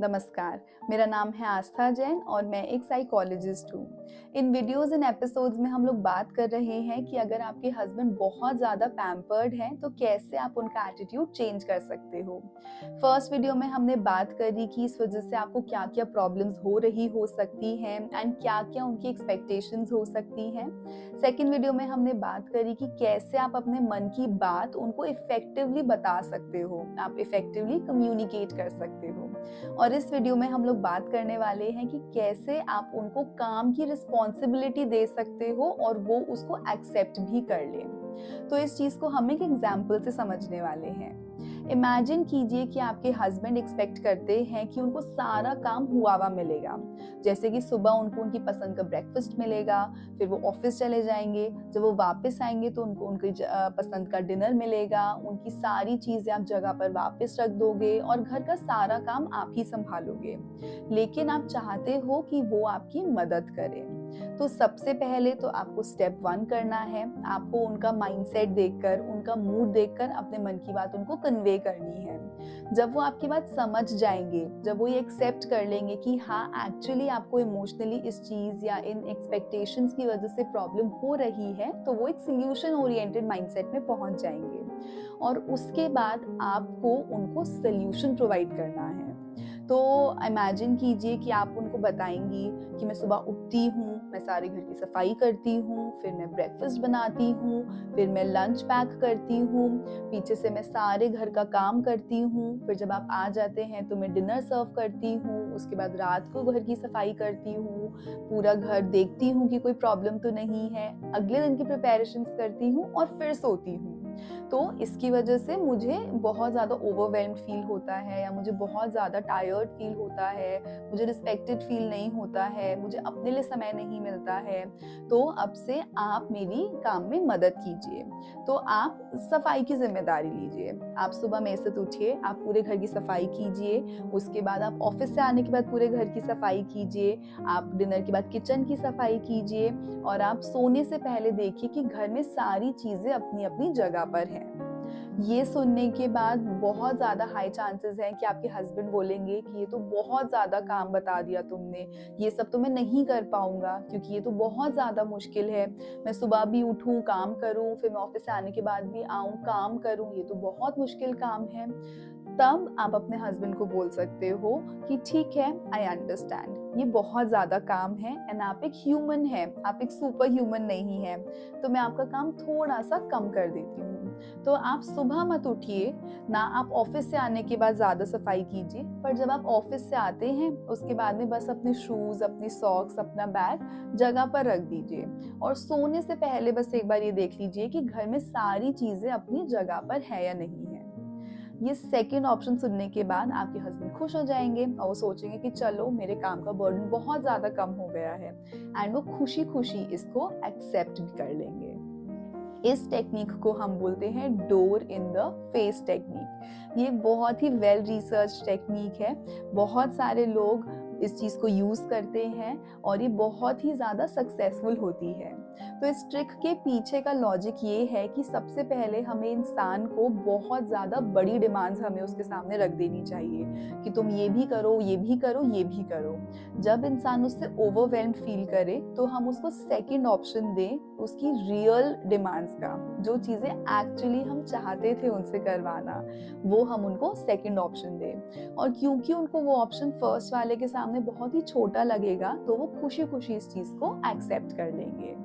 नमस्कार, मेरा नाम है आस्था जैन और मैं एक साइकोलॉजिस्ट हूँ। इन वीडियोज़ इन एपिसोड्स में हम लोग बात कर रहे हैं कि अगर आपके हस्बैंड बहुत ज़्यादा पैम्पर्ड हैं, तो कैसे आप उनका एटीट्यूड चेंज कर सकते हो। फर्स्ट वीडियो में हमने बात करी कि इस वजह से आपको क्या-क्या प्रॉब्लम्स हो सकती हैं एंड क्या-क्या उनकी एक्सपेक्टेशंस हो सकती हैं। सेकंड वीडियो में हमने बात करी कि कैसे आप अपने मन की बात उनको इफ़ेक्टिवली बता सकते हो, आप इफ़ेक्टिवली कम्युनिकेट कर सकते हो। और इस वीडियो में हम लोग बात करने वाले हैं कि कैसे आप उनको काम की रिस्पॉन्सिबिलिटी दे सकते हो और वो उसको एक्सेप्ट भी कर लें। तो इस चीज़ को हम एक एग्जाम्पल से समझने वाले हैं। इमेजिन कीजिए कि आपके हस्बैंड एक्सपेक्ट करते हैं कि उनको सारा काम हुआ हुआ मिलेगा, जैसे कि सुबह उनको उनकी पसंद का ब्रेकफास्ट मिलेगा, फिर वो ऑफिस चले जाएंगे, जब वो वापस आएंगे तो उनको उनकी पसंद का डिनर मिलेगा, उनकी सारी चीजें आप जगह पर वापस रख दोगे और घर का सारा काम आप ही संभालोगे। लेकिन आप चाहते हो कि वो आपकी मदद करे। तो सबसे पहले तो आपको स्टेप 1 करना है, आपको उनका माइंडसेट देखकर, उनका मूड देखकर अपने मन की बात उनको कन्वे करनी है। जब वो आपकी बात समझ जाएंगे, जब वो ये एक्सेप्ट कर लेंगे कि हाँ एक्चुअली आपको इमोशनली इस चीज़ या इन एक्सपेक्टेशंस की वजह से प्रॉब्लम हो रही है, तो वो एक सोल्यूशन ओरिएंटेड माइंडसेट में पहुंच जाएंगे और उसके बाद आपको उनको सोल्यूशन प्रोवाइड करना है। तो इमेजिन कीजिए कि आप उनको बताएंगी कि मैं सुबह उठती हूँ, मैं सारे घर की सफाई करती हूँ, फिर मैं ब्रेकफास्ट बनाती हूँ, फिर मैं लंच पैक करती हूँ, पीछे से मैं सारे घर का काम करती हूँ, फिर जब आप आ जाते हैं तो मैं डिनर सर्व करती हूँ, उसके बाद रात को घर की सफाई करती हूँ, पूरा घर देखती हूँ कि कोई प्रॉब्लम तो नहीं है, अगले दिन की प्रिपरेशंस करती हूँ और फिर सोती हूँ। तो इसकी वजह से मुझे बहुत ज़्यादा ओवरवेल्म्ड फील होता है या मुझे बहुत ज़्यादा टायर्ड फील होता है, मुझे रिस्पेक्टेड फील नहीं होता है, मुझे अपने लिए समय नहीं मिलता है। तो अब से आप मेरी काम में मदद कीजिए। तो आप सफाई की ज़िम्मेदारी लीजिए। आप सुबह मेरे से उठिए, आप पूरे घर की सफाई कीजिए, उसके बाद आप ऑफिस से आने के बाद पूरे घर की सफाई कीजिए, आप डिनर के बाद किचन की सफाई कीजिए और आप सोने से पहले देखिए कि घर में सारी चीज़ें अपनी-अपनी जगह पर हैं। ये सुनने के बाद बहुत ज़्यादा हाई चांसेस हैं कि आपके हस्बैंड बोलेंगे कि ये तो बहुत ज़्यादा काम बता दिया तुमने, ये सब तो मैं नहीं कर पाऊँगा क्योंकि ये तो बहुत ज़्यादा मुश्किल है। मैं सुबह भी उठूँ, काम करूँ, फिर मैं ऑफिस से आने के बाद भी आऊँ, काम करूँ, ये तो बहुत मुश्किल काम है। तब आप अपने हस्बैंड को बोल सकते हो कि ठीक है, आई अंडरस्टैंड, ये बहुत ज़्यादा काम है एंड आप एक ह्यूमन हैं, आप एक सुपर ह्यूमन नहीं हैं, तो मैं आपका काम थोड़ा-सा कम कर देती हूँ। तो आप सुबह मत उठिए, ना आप ऑफिस से आने के बाद ज़्यादा सफाई कीजिए, पर जब आप ऑफिस से आते हैं, उसके बाद में बस अपने शूज़, अपने सॉक्स, अपना बैग जगह पर रख दीजिए और सोने से पहले बस एक बार ये देख लीजिए कि घर में सारी चीज़ें अपनी जगह पर है या नहीं है। ये सेकंड ऑप्शन सुनने के बाद आपके हस्बैंड खुश हो जाएंगे और वो सोचेंगे कि चलो मेरे काम का बर्डन बहुत ज़्यादा कम हो गया है एंड वो खुशी-खुशी इसको एक्सेप्ट भी कर लेंगे। इस टेक्निक को हम बोलते हैं door in the face technique. ये बहुत ही वेल रिसर्च टेक्निक है, बहुत सारे लोग इस चीज़ को यूज़ करते हैं और ये बहुत ही ज़्यादा सक्सेसफुल होती है। तो इस ट्रिक के पीछे का लॉजिक ये है कि सबसे पहले हमें इंसान को बहुत ज़्यादा बड़ी डिमांड्स हमें उसके सामने रख देनी चाहिए कि तुम ये भी करो, ये भी करो, ये भी करो। जब इंसान उससे ओवरवेल्म्ड फील करे तो हम उसको सेकंड ऑप्शन दें उसकी रियल डिमांड्स का, जो चीज़ें एक्चुअली हम चाहते थे उनसे करवाना, वो हम उनको सेकंड ऑप्शन दें। और क्योंकि उनको वो ऑप्शन फर्स्ट वाले के सामने बहुत ही छोटा लगेगा, तो वो खुशी-खुशी इस चीज़ को एक्सेप्ट कर लेंगे।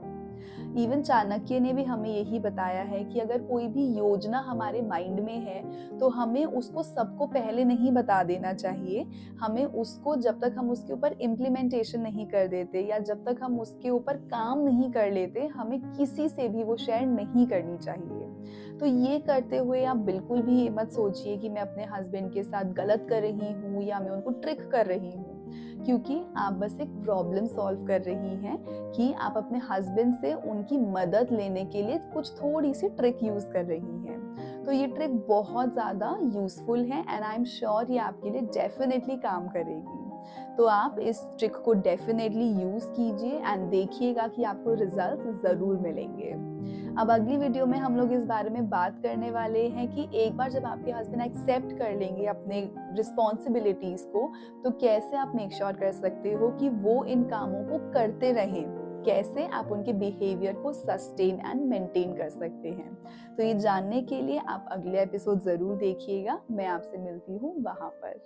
इवन चाणक्य ने भी हमें यही बताया है कि अगर कोई भी योजना हमारे माइंड में है तो हमें उसको सबको पहले नहीं बता देना चाहिए। हमें उसको जब तक हम उसके ऊपर इम्प्लीमेंटेशन नहीं कर देते या जब तक हम उसके ऊपर काम नहीं कर लेते, हमें किसी से भी वो शेयर नहीं करनी चाहिए। तो ये करते हुए आप बिल्कुल भी ये मत सोचिए कि मैं अपने हस्बैंड के साथ गलत कर रही हूँ या मैं उनको ट्रिक कर रही हूँ, क्योंकि आप बस एक प्रॉब्लम सॉल्व कर रही हैं कि आप अपने हस्बैंड से उनकी मदद लेने के लिए कुछ थोड़ी सी ट्रिक यूज कर रही हैं। तो ये ट्रिक बहुत ज़्यादा यूजफुल है एंड आई एम श्योर ये आपके लिए डेफिनेटली काम करेगी। तो आप इस ट्रिक को डेफिनेटली यूज़ कीजिए एंड देखिएगा कि आपको रिजल्ट ज़रूर मिलेंगे। अब अगली वीडियो में हम लोग इस बारे में बात करने वाले हैं कि एक बार जब आपके हस्बैंड एक्सेप्ट कर लेंगे अपने रिस्पॉन्सिबिलिटीज़ को, तो कैसे आप मेक श्योर कर सकते हो कि वो इन कामों को करते रहें। कैसे आप उनके बिहेवियर को सस्टेन एंड मेंटेन कर सकते हैं। तो ये जानने के लिए आप अगले एपिसोड ज़रूर देखिएगा। मैं आपसे मिलती हूँ वहाँ पर।